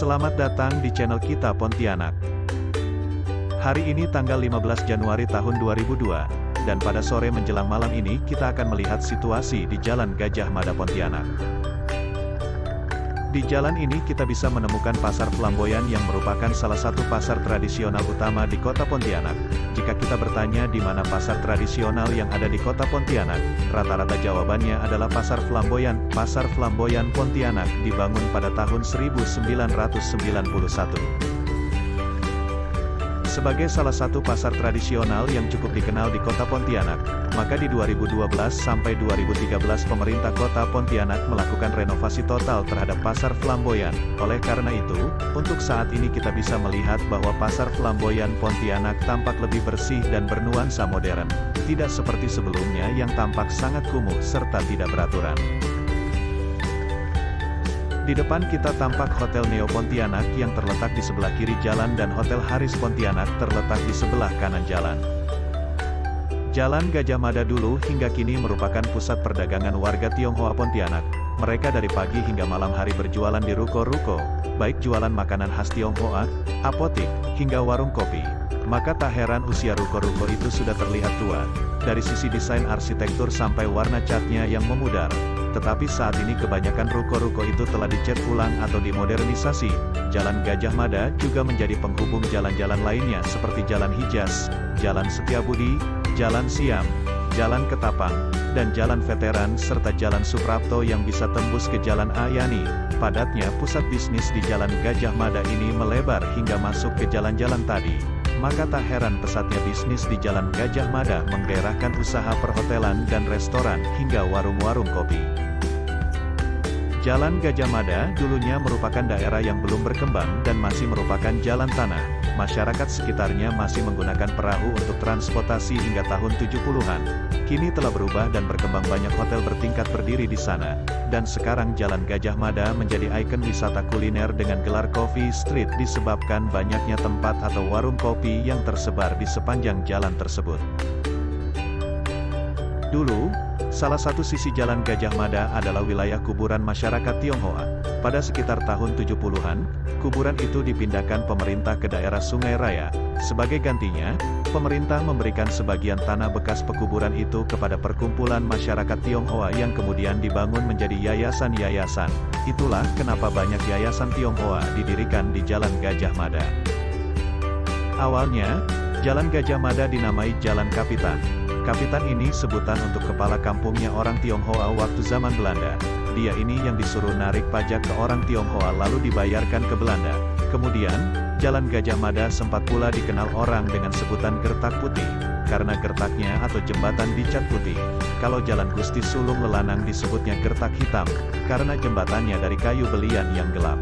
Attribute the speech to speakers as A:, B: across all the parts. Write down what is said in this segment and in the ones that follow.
A: Selamat datang di channel kita Pontianak. Hari ini tanggal 15 Januari tahun 2002, dan pada sore menjelang malam ini kita akan melihat situasi di Jalan Gajah Mada Pontianak. Di jalan ini kita bisa menemukan pasar Flamboyan yang merupakan salah satu pasar tradisional utama di kota Pontianak. Jika kita bertanya di mana pasar tradisional yang ada di kota Pontianak, rata-rata jawabannya adalah pasar Flamboyan. Pasar Flamboyan Pontianak dibangun pada tahun 1991. Sebagai salah satu pasar tradisional yang cukup dikenal di kota Pontianak, maka di 2012 sampai 2013 pemerintah kota Pontianak melakukan renovasi total terhadap pasar Flamboyan. Oleh karena itu, untuk saat ini kita bisa melihat bahwa pasar Flamboyan Pontianak tampak lebih bersih dan bernuansa modern, tidak seperti sebelumnya yang tampak sangat kumuh serta tidak beraturan. Di depan kita tampak Hotel Neo Pontianak yang terletak di sebelah kiri jalan dan Hotel Haris Pontianak terletak di sebelah kanan jalan. Jalan Gajah Mada dulu hingga kini merupakan pusat perdagangan warga Tionghoa Pontianak. Mereka dari pagi hingga malam hari berjualan di ruko-ruko, baik jualan makanan khas Tionghoa, apotik, hingga warung kopi. Maka tak heran usia ruko-ruko itu sudah terlihat tua, dari sisi desain arsitektur sampai warna catnya yang memudar. Tetapi saat ini kebanyakan ruko-ruko itu telah dicat ulang atau dimodernisasi. Jalan Gajah Mada juga menjadi penghubung jalan-jalan lainnya seperti Jalan Hijaz, Jalan Setiabudi, Jalan Siam, Jalan Ketapang, dan Jalan Veteran serta Jalan Suprapto yang bisa tembus ke Jalan Ayani. Padatnya pusat bisnis di Jalan Gajah Mada ini melebar hingga masuk ke jalan-jalan tadi. Maka tak heran pesatnya bisnis di Jalan Gajah Mada menggairahkan usaha perhotelan dan restoran hingga warung-warung kopi. Jalan Gajah Mada dulunya merupakan daerah yang belum berkembang dan masih merupakan jalan tanah. Masyarakat sekitarnya masih menggunakan perahu untuk transportasi hingga tahun 70-an. Kini telah berubah dan berkembang banyak hotel bertingkat berdiri di sana. Dan sekarang Jalan Gajah Mada menjadi ikon wisata kuliner dengan gelar Coffee Street disebabkan banyaknya tempat atau warung kopi yang tersebar di sepanjang jalan tersebut. Dulu, salah satu sisi Jalan Gajah Mada adalah wilayah kuburan masyarakat Tionghoa. Pada sekitar tahun 70-an, kuburan itu dipindahkan pemerintah ke daerah Sungai Raya. Sebagai gantinya, pemerintah memberikan sebagian tanah bekas pekuburan itu kepada perkumpulan masyarakat Tionghoa yang kemudian dibangun menjadi yayasan-yayasan. Itulah kenapa banyak yayasan Tionghoa didirikan di Jalan Gajah Mada. Awalnya, Jalan Gajah Mada dinamai Jalan Kapitan. Kapitan ini sebutan untuk kepala kampungnya orang Tionghoa waktu zaman Belanda. Dia ini yang disuruh narik pajak ke orang Tionghoa lalu dibayarkan ke Belanda. Kemudian, Jalan Gajah Mada sempat pula dikenal orang dengan sebutan Gertak Putih, karena gertaknya atau jembatan dicat putih. Kalau Jalan Gusti Sulung Lelanang disebutnya Gertak Hitam, karena jembatannya dari kayu belian yang gelap.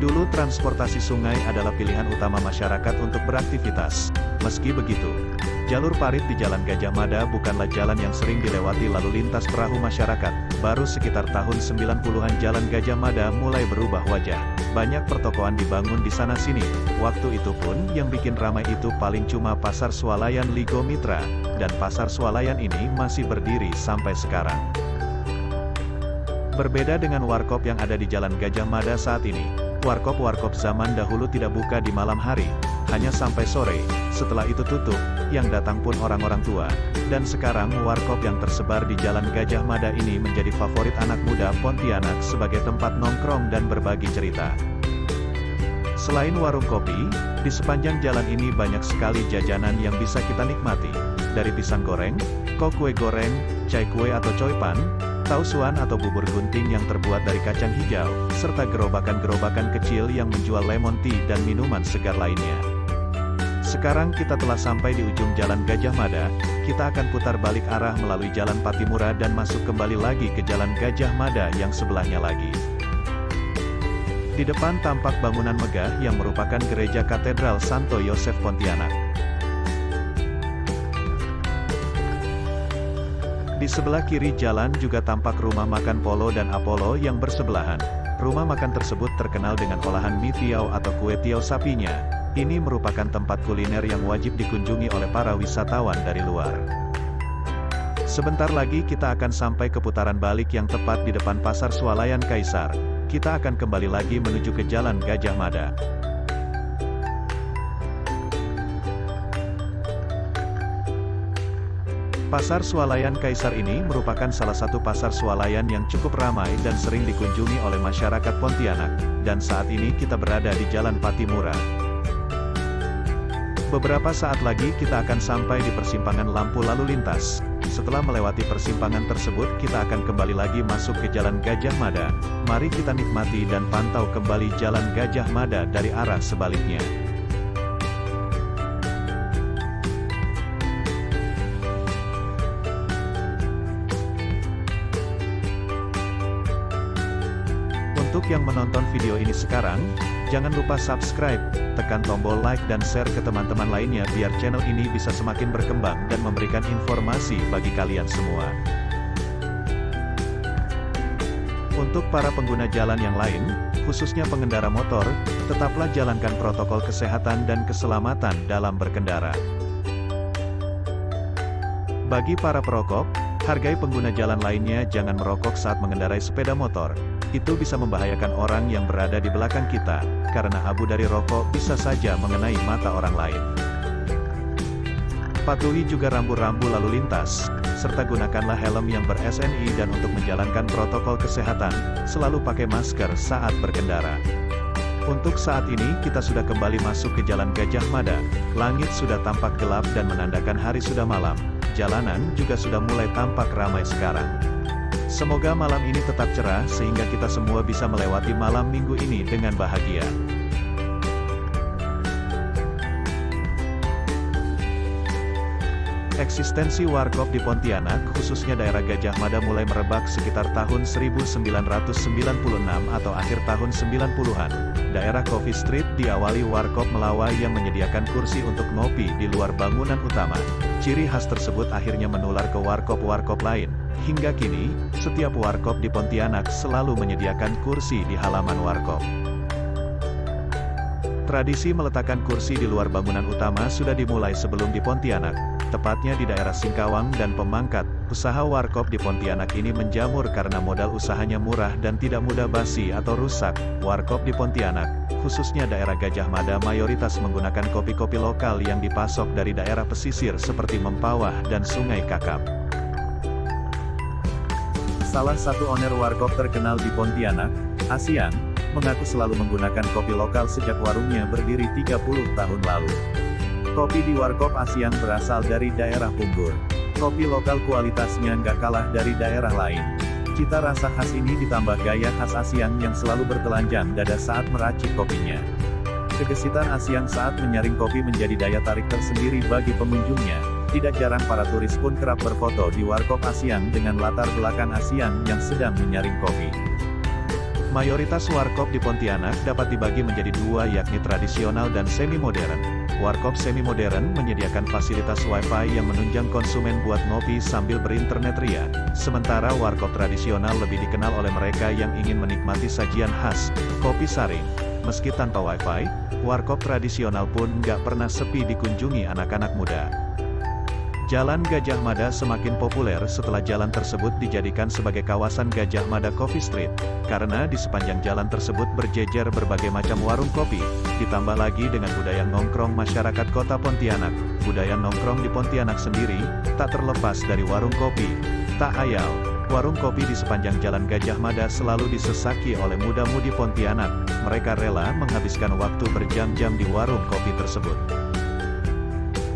A: Dulu transportasi sungai adalah pilihan utama masyarakat untuk beraktivitas. Meski begitu, jalur parit di Jalan Gajah Mada bukanlah jalan yang sering dilewati lalu lintas perahu masyarakat. Baru sekitar tahun 90-an Jalan Gajah Mada mulai berubah wajah. Banyak pertokoan dibangun di sana-sini. Waktu itu pun yang bikin ramai itu paling cuma Pasar Swalayan Ligo Mitra, dan Pasar Swalayan ini masih berdiri sampai sekarang. Berbeda dengan warkop yang ada di Jalan Gajah Mada saat ini. Warkop-warkop zaman dahulu tidak buka di malam hari, hanya sampai sore. Setelah itu tutup, yang datang pun orang-orang tua. Dan sekarang warkop yang tersebar di Jalan Gajah Mada ini menjadi favorit anak muda Pontianak sebagai tempat nongkrong dan berbagi cerita. Selain warung kopi, di sepanjang jalan ini banyak sekali jajanan yang bisa kita nikmati. Dari pisang goreng, kue goreng, cai kue atau coipan, tahu suan atau bubur gunting yang terbuat dari kacang hijau, serta gerobakan-gerobakan kecil yang menjual lemon tea dan minuman segar lainnya. Sekarang kita telah sampai di ujung Jalan Gajah Mada, kita akan putar balik arah melalui Jalan Patimura dan masuk kembali lagi ke Jalan Gajah Mada yang sebelahnya lagi. Di depan tampak bangunan megah yang merupakan Gereja Katedral Santo Yosef Pontianak. Di sebelah kiri jalan juga tampak rumah makan Polo dan Apollo yang bersebelahan. Rumah makan tersebut terkenal dengan olahan mie tiao atau kue tiao sapinya. Ini merupakan tempat kuliner yang wajib dikunjungi oleh para wisatawan dari luar. Sebentar lagi kita akan sampai ke putaran balik yang tepat di depan Pasar Swalayan Kaisar. kita akan kembali lagi menuju ke Jalan Gajah Mada. Pasar Swalayan Kaisar ini merupakan salah satu pasar swalayan yang cukup ramai dan sering dikunjungi oleh masyarakat Pontianak, dan saat ini kita berada di Jalan Patimura. Beberapa saat lagi kita akan sampai di persimpangan lampu lalu lintas. Setelah melewati persimpangan tersebut, kita akan kembali lagi masuk ke Jalan Gajah Mada. Mari kita nikmati dan pantau kembali Jalan Gajah Mada dari arah sebaliknya. Untuk yang menonton video ini sekarang, jangan lupa subscribe, tekan tombol like dan share ke teman-teman lainnya biar channel ini bisa semakin berkembang dan memberikan informasi bagi kalian semua. Untuk para pengguna jalan yang lain, khususnya pengendara motor, tetaplah jalankan protokol kesehatan dan keselamatan dalam berkendara. Bagi para perokok, hargai pengguna jalan lainnya jangan merokok saat mengendarai sepeda motor. Itu bisa membahayakan orang yang berada di belakang kita, karena abu dari rokok bisa saja mengenai mata orang lain. Patuhi juga rambu-rambu lalu lintas, serta gunakanlah helm yang ber-SNI dan untuk menjalankan protokol kesehatan, selalu pakai masker saat berkendara. Untuk saat ini kita sudah kembali masuk ke Jalan Gajah Mada, langit sudah tampak gelap dan menandakan hari sudah malam, jalanan juga sudah mulai tampak ramai sekarang. Semoga malam ini tetap cerah sehingga kita semua bisa melewati malam minggu ini dengan bahagia. Eksistensi warkop di Pontianak, khususnya daerah Gajah Mada mulai merebak sekitar tahun 1996 atau akhir tahun 90-an. Daerah Coffee Street diawali warkop melawai yang menyediakan kursi untuk ngopi di luar bangunan utama. Ciri khas tersebut akhirnya menular ke warkop-warkop lain. Hingga kini, setiap warkop di Pontianak selalu menyediakan kursi di halaman warkop. Tradisi meletakkan kursi di luar bangunan utama sudah dimulai sebelum di Pontianak, tepatnya di daerah Singkawang dan Pemangkat. Usaha warkop di Pontianak ini menjamur karena modal usahanya murah dan tidak mudah basi atau rusak. Warkop di Pontianak, khususnya daerah Gajah Mada, mayoritas menggunakan kopi-kopi lokal yang dipasok dari daerah pesisir seperti Mempawah dan Sungai Kakap. Salah satu owner warkop terkenal di Pontianak, Asian, mengaku selalu menggunakan kopi lokal sejak warungnya berdiri 30 tahun lalu. Kopi di warkop Asian berasal dari daerah Punggur. Kopi lokal kualitasnya nggak kalah dari daerah lain. Cita rasa khas ini ditambah gaya khas Asian yang selalu bertelanjang dada saat meracik kopinya. Kegesitan Asian saat menyaring kopi menjadi daya tarik tersendiri bagi pengunjungnya. Tidak jarang para turis pun kerap berfoto di warkop Asian dengan latar belakang Asian yang sedang menyaring kopi. Mayoritas warkop di Pontianak dapat dibagi menjadi dua, yakni tradisional dan semi-modern. Warkop semi-modern menyediakan fasilitas Wi-Fi yang menunjang konsumen buat ngopi sambil berinternet ria. Sementara warkop tradisional lebih dikenal oleh mereka yang ingin menikmati sajian khas, kopi saring. Meski tanpa Wi-Fi, warkop tradisional pun nggak pernah sepi dikunjungi anak-anak muda. Jalan Gajah Mada semakin populer setelah jalan tersebut dijadikan sebagai kawasan Gajah Mada Coffee Street, karena di sepanjang jalan tersebut berjejer berbagai macam warung kopi, ditambah lagi dengan budaya nongkrong masyarakat kota Pontianak. Budaya nongkrong di Pontianak sendiri, tak terlepas dari warung kopi. Tak ayal, warung kopi di sepanjang jalan Gajah Mada selalu disesaki oleh muda-mudi Pontianak. Mereka rela menghabiskan waktu berjam-jam di warung kopi tersebut.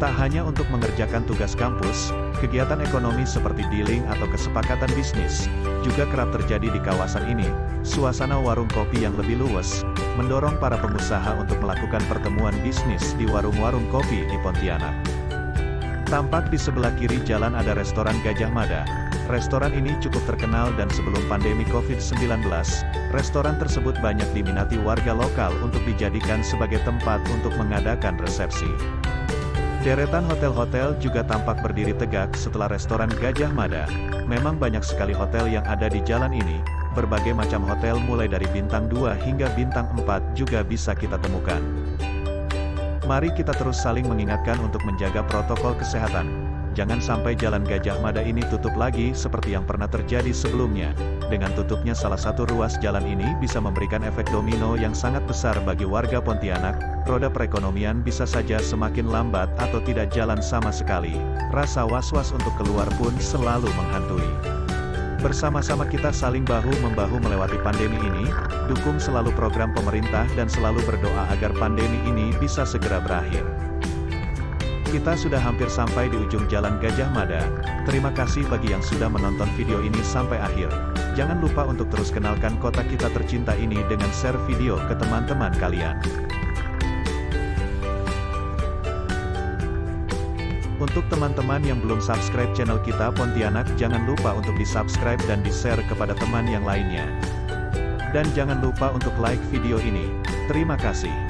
A: Tak hanya untuk mengerjakan tugas kampus, kegiatan ekonomi seperti dealing atau kesepakatan bisnis, juga kerap terjadi di kawasan ini. Suasana warung kopi yang lebih luwes, mendorong para pengusaha untuk melakukan pertemuan bisnis di warung-warung kopi di Pontianak. Tampak di sebelah kiri jalan ada restoran Gajah Mada. Restoran ini cukup terkenal dan sebelum pandemi COVID-19, restoran tersebut banyak diminati warga lokal untuk dijadikan sebagai tempat untuk mengadakan resepsi. Deretan hotel-hotel juga tampak berdiri tegak setelah restoran Gajah Mada. Memang banyak sekali hotel yang ada di jalan ini. Berbagai macam hotel mulai dari bintang 2 hingga bintang 4 juga bisa kita temukan. Mari kita terus saling mengingatkan untuk menjaga protokol kesehatan. jangan sampai Jalan Gajah Mada ini tutup lagi seperti yang pernah terjadi sebelumnya. Dengan tutupnya salah satu ruas jalan ini bisa memberikan efek domino yang sangat besar bagi warga Pontianak, roda perekonomian bisa saja semakin lambat atau tidak jalan sama sekali. Rasa was-was untuk keluar pun selalu menghantui. Bersama-sama kita saling bahu-membahu melewati pandemi ini, dukung selalu program pemerintah dan selalu berdoa agar pandemi ini bisa segera berakhir. Kita sudah hampir sampai di ujung Jalan Gajah Mada. Terima kasih bagi yang sudah menonton video ini sampai akhir. Jangan lupa untuk terus kenalkan kota kita tercinta ini dengan share video ke teman-teman kalian. Untuk teman-teman yang belum subscribe channel kita Pontianak, jangan lupa untuk di-subscribe dan di-share kepada teman yang lainnya. Dan jangan lupa untuk like video ini. Terima kasih.